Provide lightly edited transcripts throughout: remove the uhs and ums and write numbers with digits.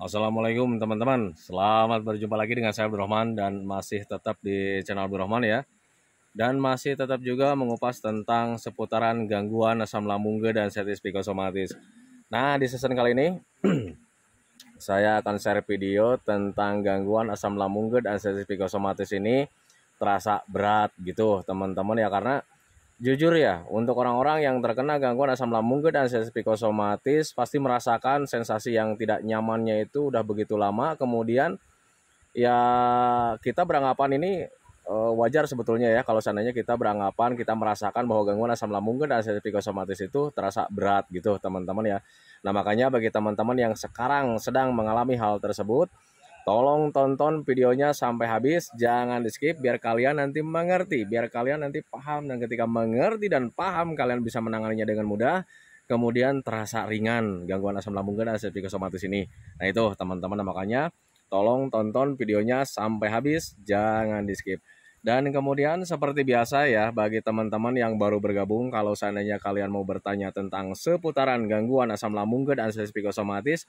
Assalamualaikum teman-teman, selamat berjumpa lagi dengan saya Abdurrahman dan masih tetap di channel Abdurrahman ya. Dan masih tetap juga mengupas tentang seputaran gangguan asam lambung dan sensitif psikosomatis. Nah, di season kali ini saya akan share video tentang gangguan asam lambung dan sensitif psikosomatis ini terasa berat gitu teman-teman ya, karena jujur ya, untuk orang-orang yang terkena gangguan asam lambung dan sensitif psikosomatis pasti merasakan sensasi yang tidak nyamannya itu udah begitu lama. Kemudian ya kita beranggapan ini wajar sebetulnya ya, kalau seandainya kita beranggapan kita merasakan bahwa gangguan asam lambung dan sensitif psikosomatis itu terasa berat gitu teman-teman ya. Nah makanya bagi teman-teman yang sekarang sedang mengalami hal tersebut, tolong tonton videonya sampai habis, jangan di skip biar kalian nanti mengerti, biar kalian nanti paham, dan ketika mengerti dan paham kalian bisa menanganinya dengan mudah, kemudian terasa ringan gangguan asam lambung dan sensitif psikosomatis ini. Nah itu teman-teman, makanya tolong tonton videonya sampai habis, jangan di skip. Dan kemudian seperti biasa ya, bagi teman-teman yang baru bergabung, kalau seandainya kalian mau bertanya tentang seputaran gangguan asam lambung dan sensitif psikosomatis,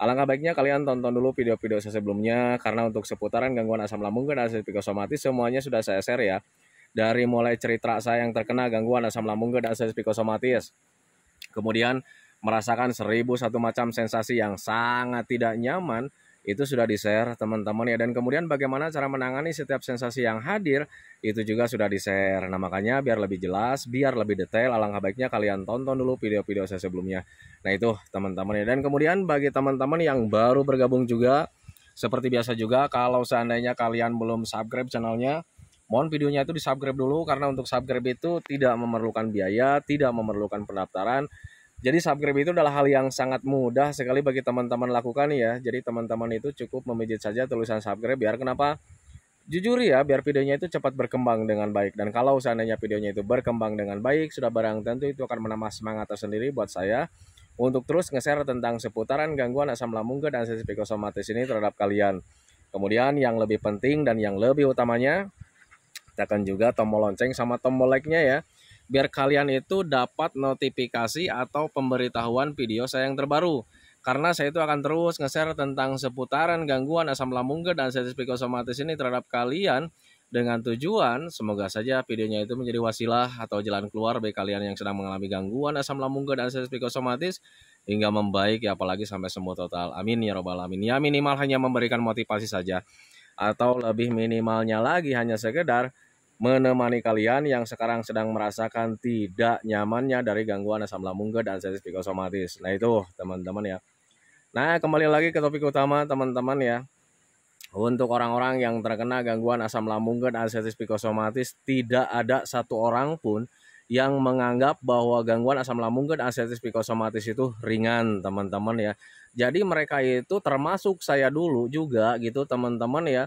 alangkah baiknya kalian tonton dulu video-video saya sebelumnya, karena untuk seputaran gangguan asam lambung dan sensitif psikosomatis semuanya sudah saya share ya. Dari mulai cerita saya yang terkena gangguan asam lambung dan sensitif psikosomatis, kemudian merasakan 1001 macam sensasi yang sangat tidak nyaman, itu sudah di-share teman-teman ya. Dan kemudian bagaimana cara menangani setiap sensasi yang hadir, itu juga sudah di-share. Nah makanya biar lebih jelas, biar lebih detail, alangkah baiknya kalian tonton dulu video-video saya sebelumnya. Nah itu teman-teman ya. Dan kemudian bagi teman-teman yang baru bergabung juga, seperti biasa juga, kalau seandainya kalian belum subscribe channelnya, mohon videonya itu di subscribe dulu, karena untuk subscribe itu tidak memerlukan biaya, tidak memerlukan pendaftaran. Jadi subscribe itu adalah hal yang sangat mudah sekali bagi teman-teman lakukan ya. Jadi teman-teman itu cukup memijit saja tulisan subscribe. Biar kenapa? Jujur ya, biar videonya itu cepat berkembang dengan baik. Dan kalau seandainya videonya itu berkembang dengan baik, sudah barang tentu itu akan menambah semangat tersendiri buat saya untuk terus nge-share tentang seputaran gangguan asam lambung dan sensitif psikosomatis ini terhadap kalian. Kemudian yang lebih penting dan yang lebih utamanya, tekan juga tombol lonceng sama tombol like-nya ya, biar kalian itu dapat notifikasi atau pemberitahuan video saya yang terbaru. Karena saya itu akan terus nge-share tentang seputaran gangguan asam lambung dan sensitif psikosomatis ini terhadap kalian, dengan tujuan semoga saja videonya itu menjadi wasilah atau jalan keluar bagi kalian yang sedang mengalami gangguan asam lambung dan sensitif psikosomatis hingga membaik ya, apalagi sampai sembuh total. Amin ya robbal alamin. Ya minimal hanya memberikan motivasi saja, atau lebih minimalnya lagi hanya sekedar menemani kalian yang sekarang sedang merasakan tidak nyamannya dari gangguan asam lambung dan sensitif psikosomatis. Nah itu teman-teman ya. Nah kembali lagi ke topik utama teman-teman ya. Untuk orang-orang yang terkena gangguan asam lambung dan sensitif psikosomatis, tidak ada satu orang pun yang menganggap bahwa gangguan asam lambung dan sensitif psikosomatis itu ringan teman-teman ya. Jadi mereka itu termasuk saya dulu juga gitu teman-teman ya,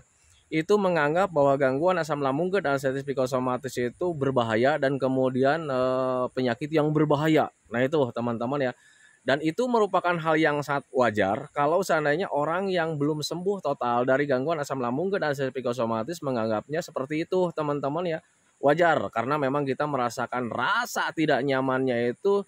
itu menganggap bahwa gangguan asam lambung dan sensitif psikosomatis itu berbahaya dan kemudian penyakit yang berbahaya. Nah itu teman-teman ya. Dan itu merupakan hal yang sangat wajar kalau seandainya orang yang belum sembuh total dari gangguan asam lambung dan sensitif psikosomatis menganggapnya seperti itu teman-teman ya. Wajar, karena memang kita merasakan rasa tidak nyamannya itu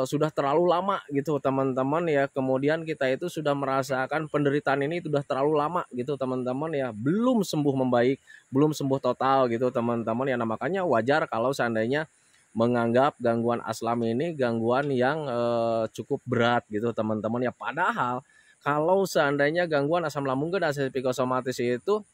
sudah terlalu lama gitu teman-teman ya. Kemudian kita itu sudah merasakan penderitaan ini sudah terlalu lama gitu teman-teman ya, belum sembuh membaik, belum sembuh total gitu teman-teman ya. Nah makanya wajar kalau seandainya menganggap gangguan asam ini gangguan yang cukup berat gitu teman-teman ya. Padahal kalau seandainya gangguan asam lambung dan sensitif psikosomatis itu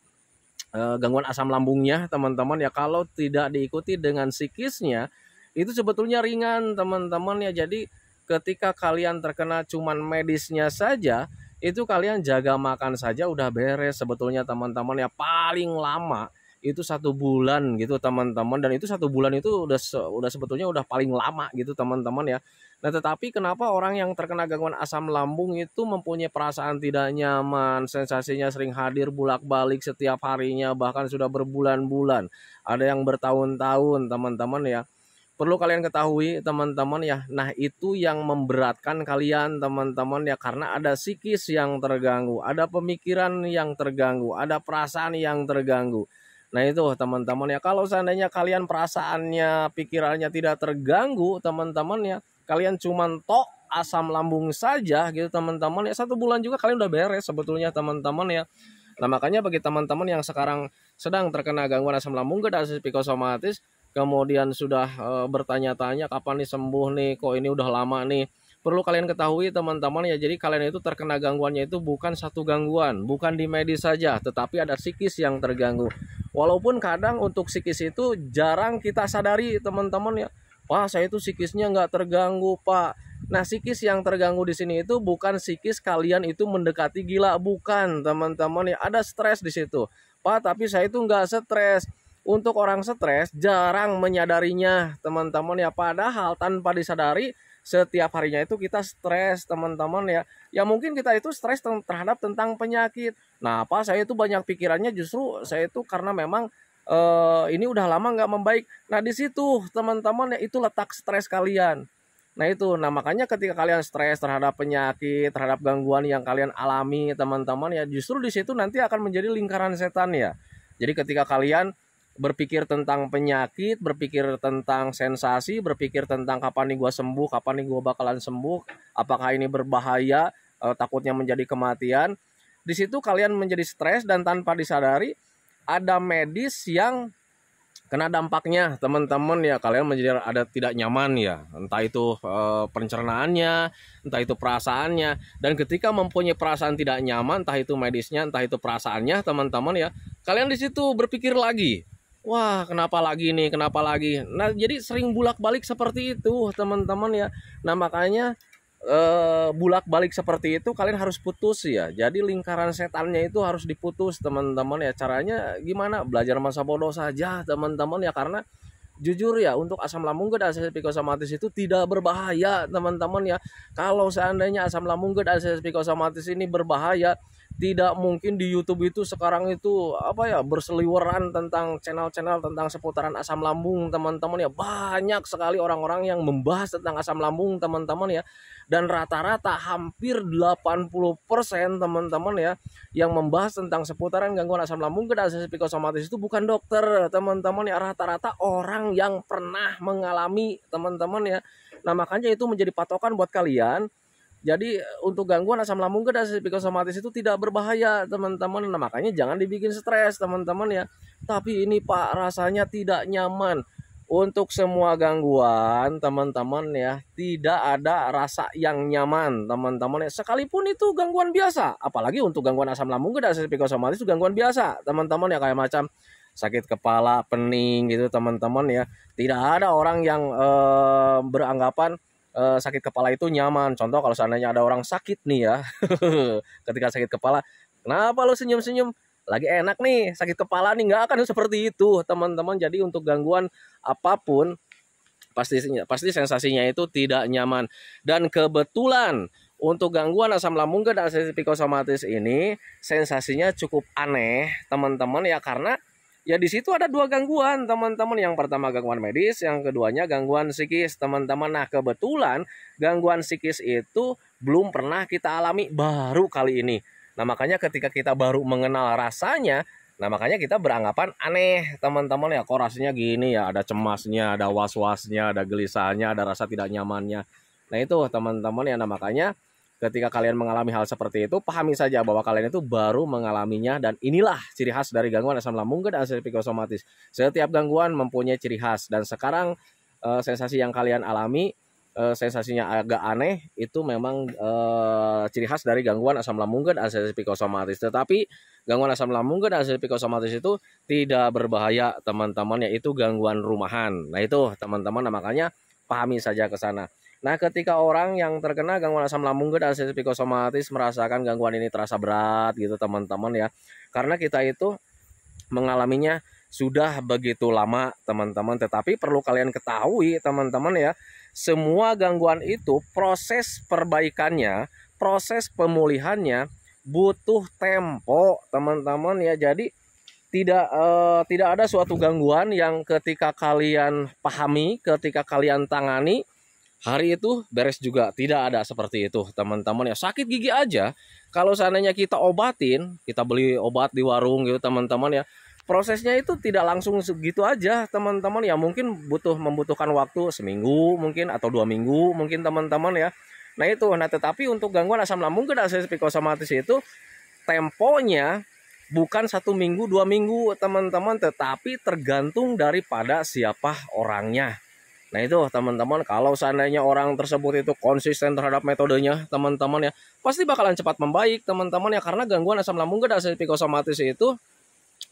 gangguan asam lambungnya teman-teman ya, kalau tidak diikuti dengan psikisnya itu sebetulnya ringan teman-teman ya. Jadi ketika kalian terkena cuman medisnya saja, itu kalian jaga makan saja udah beres sebetulnya teman-teman ya. Paling lama itu 1 bulan gitu teman-teman, dan itu 1 bulan itu udah sebetulnya udah paling lama gitu teman-teman ya. Nah tetapi kenapa orang yang terkena gangguan asam lambung itu mempunyai perasaan tidak nyaman, sensasinya sering hadir bolak-balik setiap harinya, bahkan sudah berbulan-bulan, ada yang bertahun-tahun teman-teman ya. Perlu kalian ketahui teman-teman ya, nah itu yang memberatkan kalian teman-teman ya, karena ada psikis yang terganggu, ada pemikiran yang terganggu, ada perasaan yang terganggu. Nah itu teman-teman ya, kalau seandainya kalian perasaannya, pikirannya tidak terganggu teman-teman ya, kalian cuman tok asam lambung saja gitu teman-teman ya, 1 bulan juga kalian udah beres sebetulnya teman-teman ya. Nah makanya bagi teman-teman yang sekarang sedang terkena gangguan asam lambung dan psikosomatis, kemudian sudah bertanya-tanya kapan nih sembuh nih, kok ini udah lama nih. Perlu kalian ketahui teman-teman ya, jadi kalian itu terkena gangguannya itu bukan satu gangguan, bukan di medis saja, tetapi ada psikis yang terganggu. Walaupun kadang untuk psikis itu jarang kita sadari teman-teman ya. Wah saya itu psikisnya nggak terganggu Pak. Nah psikis yang terganggu di sini itu bukan psikis kalian itu mendekati gila, bukan teman-teman ya. Ada stres di situ. Pak tapi saya itu nggak stres. Untuk orang stres jarang menyadarinya teman-teman ya. Padahal tanpa disadari setiap harinya itu kita stres teman-teman ya. Ya mungkin kita itu stres terhadap tentang penyakit. Nah apa saya itu banyak pikirannya justru saya itu karena memang ini udah lama nggak membaik. Nah di situ teman-teman ya itu letak stres kalian. Nah itu, nah makanya ketika kalian stres terhadap penyakit, terhadap gangguan yang kalian alami teman-teman ya, justru di situ nanti akan menjadi lingkaran setan ya. Jadi ketika kalian berpikir tentang penyakit, berpikir tentang sensasi, berpikir tentang kapan nih gua sembuh, kapan nih gua bakalan sembuh, apakah ini berbahaya, takutnya menjadi kematian. Di situ kalian menjadi stres dan tanpa disadari ada medis yang kena dampaknya teman-teman ya, kalian menjadi ada tidak nyaman ya, entah itu pencernaannya, entah itu perasaannya. Dan ketika mempunyai perasaan tidak nyaman, entah itu medisnya, entah itu perasaannya teman-teman ya, kalian di situ berpikir lagi, wah kenapa lagi nih, kenapa lagi. Nah jadi sering bulak-balik seperti itu teman-teman ya. Nah makanya bulak-balik seperti itu kalian harus putus ya. Jadi lingkaran setannya itu harus diputus teman-teman ya. Caranya gimana? Belajar masa bodoh saja teman-teman ya, karena jujur ya untuk asam lambung dan psikosomatis itu tidak berbahaya teman-teman ya. Kalau seandainya asam lambung dan psikosomatis ini berbahaya, tidak mungkin di YouTube itu sekarang itu apa ya berseliweran tentang channel-channel tentang seputaran asam lambung teman-teman ya. Banyak sekali orang-orang yang membahas tentang asam lambung teman-teman ya. Dan rata-rata hampir 80% teman-teman ya yang membahas tentang seputaran gangguan asam lambung dan psikosomatis itu bukan dokter teman-teman ya, rata-rata orang yang pernah mengalami teman-teman ya. Nah makanya itu menjadi patokan buat kalian. Jadi untuk gangguan asam lambung dan psikosomatis itu tidak berbahaya teman-teman. Nah makanya jangan dibikin stres teman-teman ya. Tapi ini Pak rasanya tidak nyaman. Untuk semua gangguan teman-teman ya, tidak ada rasa yang nyaman teman-teman ya. Sekalipun itu gangguan biasa, apalagi untuk gangguan asam lambung dan psikosomatis itu gangguan biasa teman-teman ya, kayak macam sakit kepala, pening gitu teman-teman ya. Tidak ada orang yang beranggapan sakit kepala itu nyaman. Contoh kalau seandainya ada orang sakit nih ya, ketika sakit kepala, kenapa lo senyum-senyum? Lagi enak nih sakit kepala nih, nggak akan seperti itu teman-teman. Jadi untuk gangguan apapun pasti sensasinya itu tidak nyaman. Dan kebetulan untuk gangguan asam lambung dan psikosomatis ini sensasinya cukup aneh teman-teman ya, karena ya di situ ada 2 gangguan teman-teman. Yang pertama gangguan medis, yang keduanya gangguan psikis teman-teman. Nah kebetulan gangguan psikis itu belum pernah kita alami, baru kali ini. Nah makanya ketika kita baru mengenal rasanya, nah makanya kita beranggapan aneh teman-teman ya, kok rasanya gini ya, ada cemasnya, ada was-wasnya, ada gelisahnya, ada rasa tidak nyamannya. Nah itu teman-teman ya, nah makanya ketika kalian mengalami hal seperti itu, pahami saja bahwa kalian itu baru mengalaminya. Dan inilah ciri khas dari gangguan asam lambung dan psikosomatis. Setiap gangguan mempunyai ciri khas, dan sekarang sensasi yang kalian alami, sensasinya agak aneh, itu memang ciri khas dari gangguan asam lambung dan psikosomatis. Tetapi gangguan asam lambung dan psikosomatis itu tidak berbahaya teman-teman ya, itu gangguan rumahan. Nah itu teman-teman, nah, makanya pahami saja ke sana. Nah ketika orang yang terkena gangguan asam lambung dan psikosomatis merasakan gangguan ini terasa berat gitu teman-teman ya, karena kita itu mengalaminya sudah begitu lama teman-teman. Tetapi perlu kalian ketahui teman-teman ya, semua gangguan itu proses perbaikannya, proses pemulihannya butuh tempo teman-teman ya. Jadi tidak ada suatu gangguan yang ketika kalian pahami, ketika kalian tangani, hari itu beres juga. Tidak ada seperti itu teman-teman ya. Sakit gigi aja kalau seandainya kita obatin, kita beli obat di warung gitu teman-teman ya, prosesnya itu tidak langsung segitu aja teman-teman ya, mungkin membutuhkan waktu seminggu mungkin atau 2 minggu mungkin teman-teman ya. Nah itu, tetapi untuk gangguan asam lambung dan akses psikosomatis itu temponya bukan 1 minggu 2 minggu teman-teman, tetapi tergantung daripada siapa orangnya. Nah itu teman-teman, kalau seandainya orang tersebut itu konsisten terhadap metodenya teman-teman ya, pasti bakalan cepat membaik teman-teman ya, karena gangguan asam lambung dan akses psikosomatis itu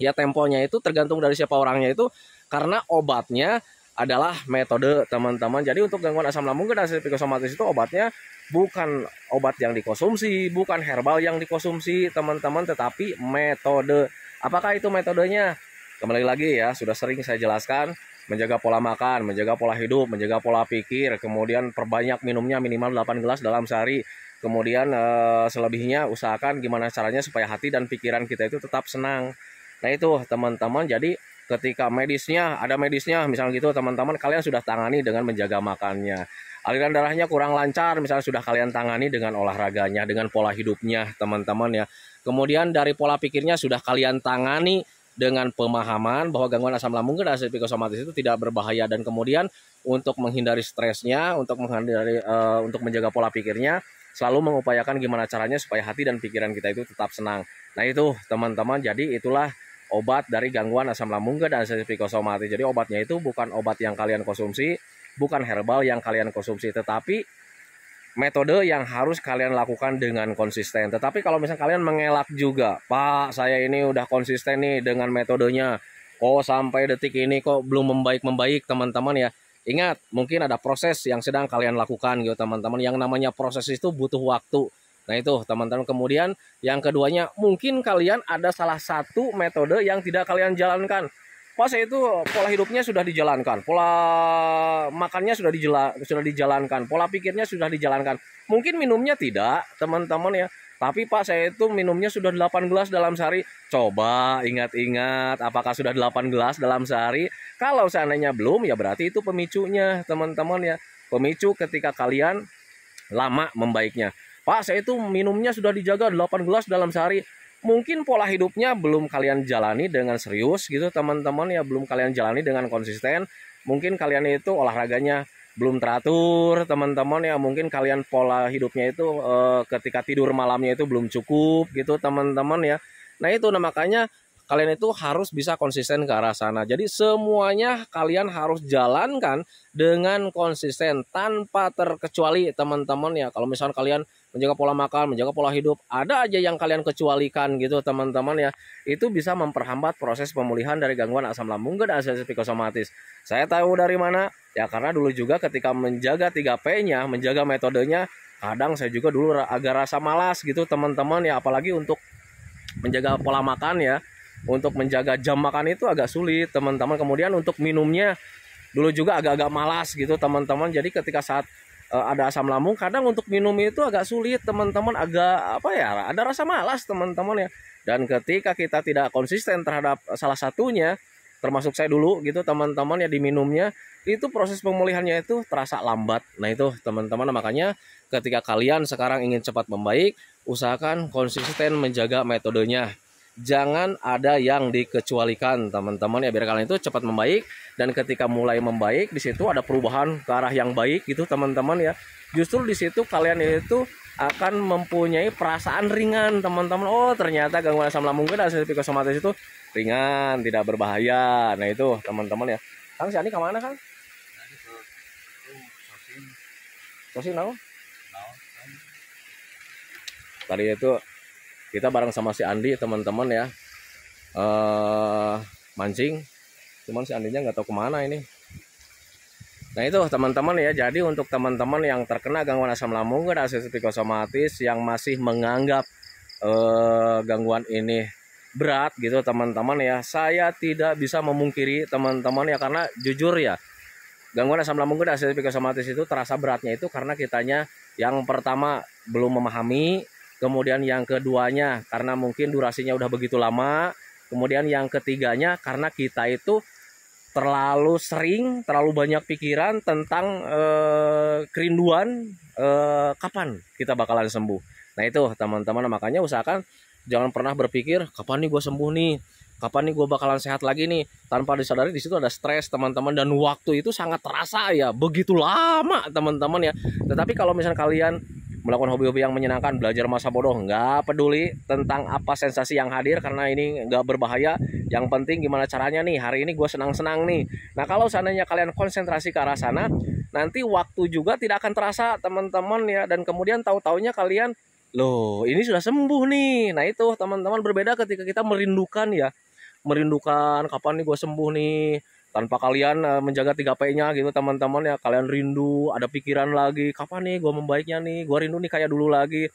ya temponya itu tergantung dari siapa orangnya itu, karena obatnya adalah metode teman-teman. Jadi untuk gangguan asam lambung dan akses psikosomatis itu obatnya bukan obat yang dikonsumsi, bukan herbal yang dikonsumsi teman-teman, tetapi metode. Apakah itu metodenya? Kembali lagi ya, sudah sering saya jelaskan, menjaga pola makan, menjaga pola hidup, menjaga pola pikir, kemudian perbanyak minumnya minimal 8 gelas dalam sehari. Kemudian selebihnya usahakan gimana caranya supaya hati dan pikiran kita itu tetap senang. Nah itu teman-teman, jadi ketika ada medisnya misalnya gitu teman-teman, kalian sudah tangani dengan menjaga makannya. Aliran darahnya kurang lancar misalnya, sudah kalian tangani dengan olahraganya, dengan pola hidupnya teman-teman ya. Kemudian dari pola pikirnya sudah kalian tangani dengan pemahaman bahwa gangguan asam lambung dan akses psikosomatis itu tidak berbahaya, dan kemudian untuk menghindari stresnya, untuk menjaga pola pikirnya, selalu mengupayakan gimana caranya supaya hati dan pikiran kita itu tetap senang. Nah itu teman-teman, jadi itulah obat dari gangguan asam lambung dan akses psikosomatis. Jadi obatnya itu bukan obat yang kalian konsumsi, bukan herbal yang kalian konsumsi, tetapi metode yang harus kalian lakukan dengan konsisten. Tetapi kalau misalnya kalian mengelak juga, Pak, saya ini udah konsisten nih dengan metodenya, kok sampai detik ini kok belum membaik teman-teman ya. Ingat, mungkin ada proses yang sedang kalian lakukan gitu teman-teman. Yang namanya proses itu butuh waktu. Nah itu teman-teman. Kemudian yang keduanya, mungkin kalian ada salah satu metode yang tidak kalian jalankan. Pas itu pola hidupnya sudah dijalankan, pola makannya sudah dijalankan, pola pikirnya sudah dijalankan. Mungkin minumnya tidak teman-teman ya, tapi Pak saya itu minumnya sudah 8 gelas dalam sehari. Coba ingat-ingat, apakah sudah 8 gelas dalam sehari? Kalau seandainya belum, ya berarti itu pemicunya teman-teman ya. Pemicu ketika kalian lama membaiknya. Pak saya itu minumnya sudah dijaga 8 gelas dalam sehari. Mungkin pola hidupnya belum kalian jalani dengan serius gitu teman-teman ya, belum kalian jalani dengan konsisten. Mungkin kalian itu olahraganya belum teratur teman-teman ya, mungkin kalian pola hidupnya itu ketika tidur malamnya itu belum cukup gitu teman-teman ya. Nah itu makanya kalian itu harus bisa konsisten ke arah sana. Jadi semuanya kalian harus jalankan dengan konsisten tanpa terkecuali teman-teman ya. Kalau misalnya kalian menjaga pola makan, menjaga pola hidup, ada aja yang kalian kecualikan gitu teman-teman ya, itu bisa memperhambat proses pemulihan dari gangguan asam lambung dan akses psikosomatis. Saya tahu dari mana? Ya karena dulu juga ketika menjaga 3P-nya, menjaga metodenya, kadang saya juga dulu agak rasa malas gitu teman-teman ya, apalagi untuk menjaga pola makan ya. Untuk menjaga jam makan itu agak sulit teman-teman. Kemudian untuk minumnya dulu juga agak-agak malas gitu teman-teman. Jadi ketika saat ada asam lambung, kadang untuk minum itu agak sulit teman-teman, agak apa ya, ada rasa malas teman-teman ya. Dan ketika kita tidak konsisten terhadap salah satunya, termasuk saya dulu gitu teman-teman ya, diminumnya itu proses pemulihannya itu terasa lambat. Nah itu teman-teman, makanya ketika kalian sekarang ingin cepat membaik, usahakan konsisten menjaga metodenya. Jangan ada yang dikecualikan teman-teman ya, biar kalian itu cepat membaik. Dan ketika mulai membaik, di situ ada perubahan ke arah yang baik gitu teman-teman ya. Justru di situ kalian itu akan mempunyai perasaan ringan teman-teman. Oh ternyata gangguan asam lambung dan akses psikosomatis itu ringan, tidak berbahaya. Nah itu teman-teman ya. Kang si Andi kemana Kang? Sosin naon? Tadi itu kita bareng sama si Andi teman-teman ya, mancing, cuman si Andinya nggak tahu kemana ini. Nah itu teman-teman ya, jadi untuk teman-teman yang terkena gangguan asam lambung dan akses psikosomatis yang masih menganggap gangguan ini berat gitu teman-teman ya, saya tidak bisa memungkiri teman-teman ya, karena jujur ya, gangguan asam lambung dan akses psikosomatis itu terasa beratnya itu karena kitanya yang pertama belum memahami. Kemudian yang keduanya karena mungkin durasinya udah begitu lama. Kemudian yang ketiganya karena kita itu terlalu sering, terlalu banyak pikiran tentang kerinduan kapan kita bakalan sembuh. Nah itu teman-teman, makanya usahakan jangan pernah berpikir kapan nih gue sembuh nih. kapan nih gue bakalan sehat lagi nih. Tanpa disadari di situ ada stres teman-teman, dan waktu itu sangat terasa ya, begitu lama teman-teman ya. Tetapi kalau misalnya kalian melakukan hobi-hobi yang menyenangkan, belajar masa bodoh, nggak peduli tentang apa sensasi yang hadir karena ini nggak berbahaya. Yang penting gimana caranya nih, hari ini gue senang-senang nih. Nah kalau seandainya kalian konsentrasi ke arah sana, nanti waktu juga tidak akan terasa teman-teman ya. Dan kemudian tahu-taunya kalian, loh ini sudah sembuh nih. Nah itu teman-teman, berbeda ketika kita merindukan ya, merindukan kapan nih gue sembuh nih, tanpa kalian menjaga 3P-nya gitu teman-teman ya. Kalian rindu, ada pikiran lagi, kapan nih gue membaiknya nih, gue rindu nih kayak dulu lagi.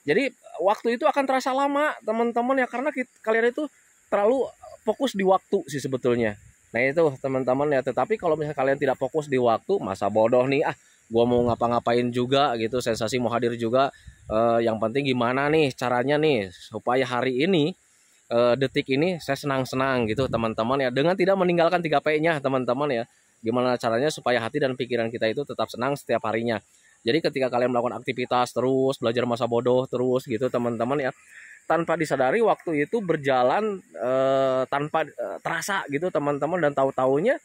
Jadi waktu itu akan terasa lama teman-teman ya, karena kalian itu terlalu fokus di waktu sih sebetulnya. Nah itu teman-teman ya. Tetapi kalau misalnya kalian tidak fokus di waktu, masa bodoh nih, gue mau ngapa-ngapain juga gitu, sensasi mau hadir juga. Yang penting gimana nih caranya nih supaya hari ini, detik ini saya senang-senang gitu teman-teman ya, dengan tidak meninggalkan 3P-nya teman-teman ya. Gimana caranya supaya hati dan pikiran kita itu tetap senang setiap harinya. Jadi ketika kalian melakukan aktivitas terus, belajar masa bodoh terus gitu teman-teman ya, tanpa disadari waktu itu berjalan tanpa terasa gitu teman-teman. Dan tahu-taunya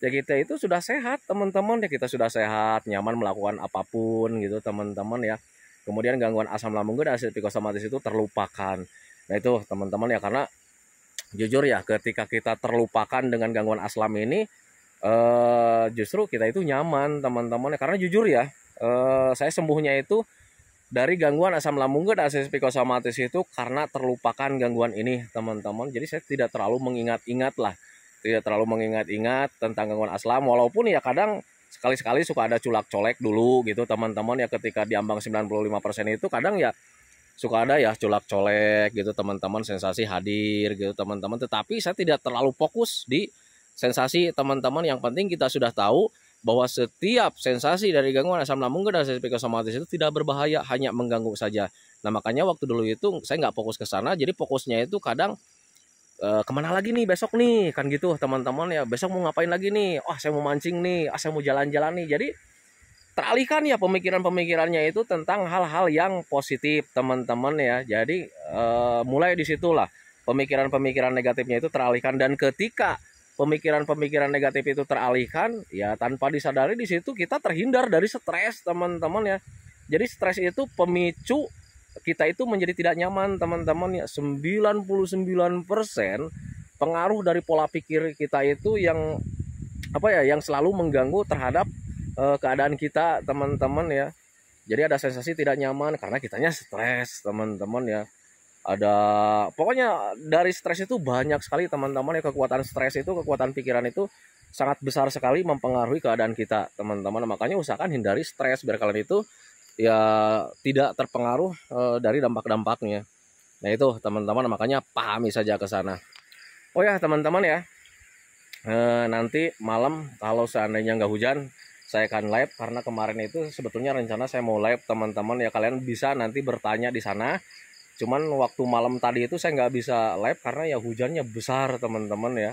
ya kita itu sudah sehat teman-teman ya, kita sudah sehat, nyaman melakukan apapun gitu teman-teman ya. Kemudian gangguan asam lambung dan asid psikosomatis itu terlupakan. Nah itu teman-teman ya, karena jujur ya ketika kita terlupakan dengan gangguan asam ini, justru kita itu nyaman teman-teman ya. Karena jujur ya, saya sembuhnya itu dari gangguan asam lambung dan asid psikosomatis itu karena terlupakan gangguan ini teman-teman. Jadi saya tidak terlalu mengingat-ingat lah, tidak terlalu mengingat-ingat tentang gangguan asam. Walaupun ya kadang sekali-sekali suka ada culak-colek dulu gitu teman-teman ya, ketika di ambang 95% itu kadang ya suka ada ya colak-colek gitu teman-teman, sensasi hadir gitu teman-teman. Tetapi saya tidak terlalu fokus di sensasi teman-teman. Yang penting kita sudah tahu bahwa setiap sensasi dari gangguan asam lambung dan asid psikosomatis itu tidak berbahaya, hanya mengganggu saja. Nah makanya waktu dulu itu saya nggak fokus ke sana, jadi fokusnya itu kadang kemana lagi nih besok nih kan gitu teman-teman ya, besok mau ngapain lagi nih, saya mau mancing nih, saya mau jalan-jalan nih. Jadi teralihkan ya pemikiran-pemikirannya itu tentang hal-hal yang positif teman-teman ya. Jadi mulai disitulah pemikiran-pemikiran negatifnya itu teralihkan. Dan ketika pemikiran-pemikiran negatif itu teralihkan ya, tanpa disadari di situ kita terhindar dari stres teman-teman ya. Jadi stres itu pemicu kita itu menjadi tidak nyaman teman-teman ya. 99% pengaruh dari pola pikir kita itu yang yang selalu mengganggu terhadap keadaan kita teman-teman ya. Jadi ada sensasi tidak nyaman karena kitanya stres teman-teman ya. Ada, pokoknya dari stres itu banyak sekali teman-teman ya. Kekuatan stres itu, kekuatan pikiran itu sangat besar sekali mempengaruhi keadaan kita teman-teman. Makanya usahakan hindari stres biar kalian itu ya tidak terpengaruh dari dampak-dampaknya. Nah itu teman-teman, makanya pahami saja ke sana. Oh ya teman-teman ya, nanti malam kalau seandainya nggak hujan, saya akan live. Karena kemarin itu sebetulnya rencana saya mau live teman-teman ya, kalian bisa nanti bertanya di sana. Cuman waktu malam tadi itu saya nggak bisa live karena ya hujannya besar teman-teman ya.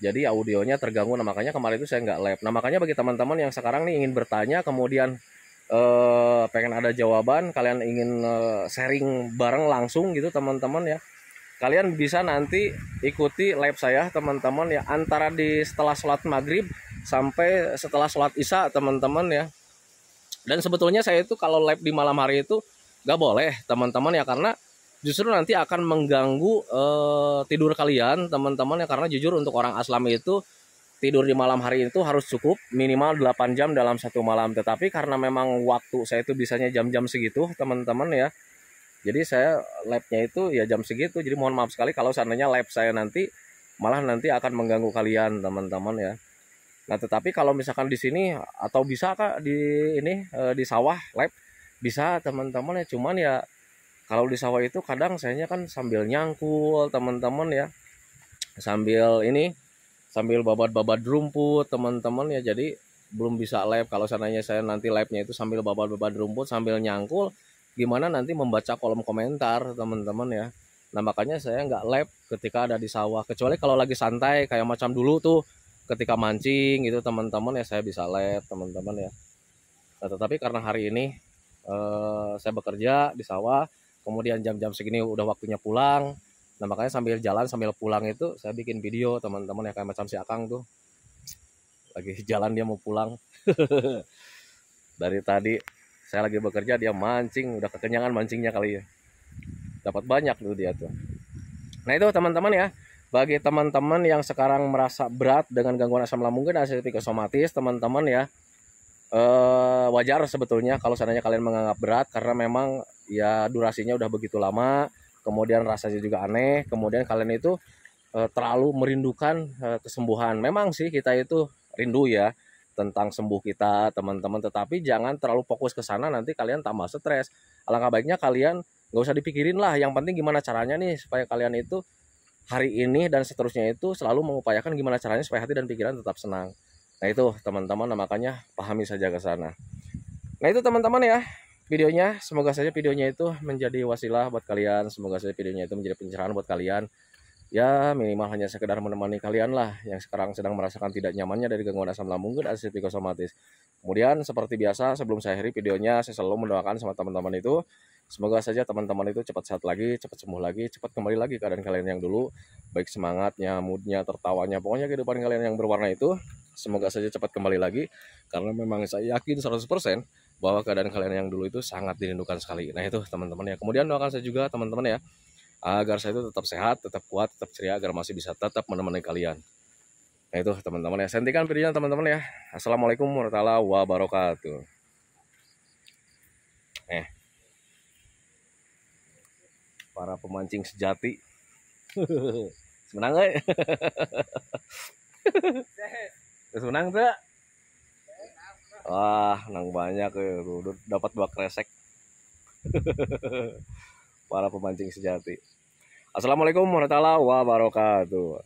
Jadi audionya terganggu. Nah makanya kemarin itu saya nggak live. Nah makanya bagi teman-teman yang sekarang nih ingin bertanya, kemudian pengen ada jawaban, kalian ingin sharing bareng langsung gitu teman-teman ya, kalian bisa nanti ikuti live saya teman-teman ya, antara di setelah sholat maghrib sampai setelah sholat isya teman-teman ya. Dan sebetulnya saya itu kalau live di malam hari itu gak boleh teman-teman ya, karena justru nanti akan mengganggu tidur kalian teman-teman ya. Karena jujur untuk orang Islam itu tidur di malam hari itu harus cukup minimal 8 jam dalam satu malam. Tetapi karena memang waktu saya itu bisanya jam-jam segitu teman-teman ya, jadi saya live-nya itu ya jam segitu. Jadi mohon maaf sekali kalau seandainya live saya nanti malah nanti akan mengganggu kalian teman-teman ya. Nah tetapi kalau misalkan di sini atau bisa kak di ini di sawah live bisa teman-teman ya. Cuman ya kalau di sawah itu kadang sayanya kan sambil nyangkul teman-teman ya, sambil babat-babat rumput teman-teman ya. Jadi belum bisa live. Kalau seandainya saya nanti live-nya itu sambil babat-babat rumput sambil nyangkul, gimana nanti membaca kolom komentar teman-teman ya. Nah makanya saya nggak live ketika ada di sawah, kecuali kalau lagi santai kayak macam dulu tuh ketika mancing gitu teman-teman ya, saya bisa live teman-teman ya. Nah tetapi karena hari ini saya bekerja di sawah, kemudian jam-jam segini udah waktunya pulang, Nah makanya sambil jalan sambil pulang itu saya bikin video teman-teman ya, kayak macam si Akang tuh lagi jalan dia mau pulang. Dari tadi saya lagi bekerja dia mancing, udah kekenyangan mancingnya kali ya. Dapat banyak tuh dia tuh. Nah itu teman-teman ya, bagi teman-teman yang sekarang merasa berat dengan gangguan asam lambung dan sensitif psikosomatis, teman-teman ya, wajar sebetulnya kalau seandainya kalian menganggap berat karena memang ya durasinya udah begitu lama, kemudian rasanya juga aneh, kemudian kalian itu terlalu merindukan kesembuhan. Memang sih kita itu rindu ya tentang sembuh kita teman-teman, tetapi jangan terlalu fokus ke sana, nanti kalian tambah stres. Alangkah baiknya kalian nggak usah dipikirin lah, yang penting gimana caranya nih supaya kalian itu hari ini dan seterusnya itu selalu mengupayakan gimana caranya supaya hati dan pikiran tetap senang. Nah itu teman-teman, nah, makanya pahami saja ke sana. Nah itu teman-teman ya videonya, semoga saja videonya itu menjadi wasilah buat kalian, semoga saja videonya itu menjadi pencerahan buat kalian. Ya minimal hanya sekedar menemani kalian lah yang sekarang sedang merasakan tidak nyamannya dari gangguan asam lambung dan sensitif psikosomatis. Kemudian seperti biasa sebelum saya akhiri videonya, saya selalu mendoakan sama teman-teman itu semoga saja teman-teman itu cepat sehat lagi, cepat sembuh lagi, cepat kembali lagi keadaan kalian yang dulu, baik semangatnya, moodnya, tertawanya, pokoknya kehidupan kalian yang berwarna itu semoga saja cepat kembali lagi, karena memang saya yakin 100% bahwa keadaan kalian yang dulu itu sangat dirindukan sekali. Nah itu teman-teman ya. Kemudian doakan saya juga teman-teman ya, agar saya itu tetap sehat, tetap kuat, tetap ceria, agar masih bisa tetap menemani kalian. Nah itu teman-teman ya, saya hentikan videonya teman-teman ya. Assalamualaikum warahmatullahi wabarakatuh. Para pemancing sejati. Senang gak? Senang tuh? Wah, nang banyak ya. Dapat 2 kresek. Para pemancing sejati. Assalamualaikum warahmatullahi wabarakatuh.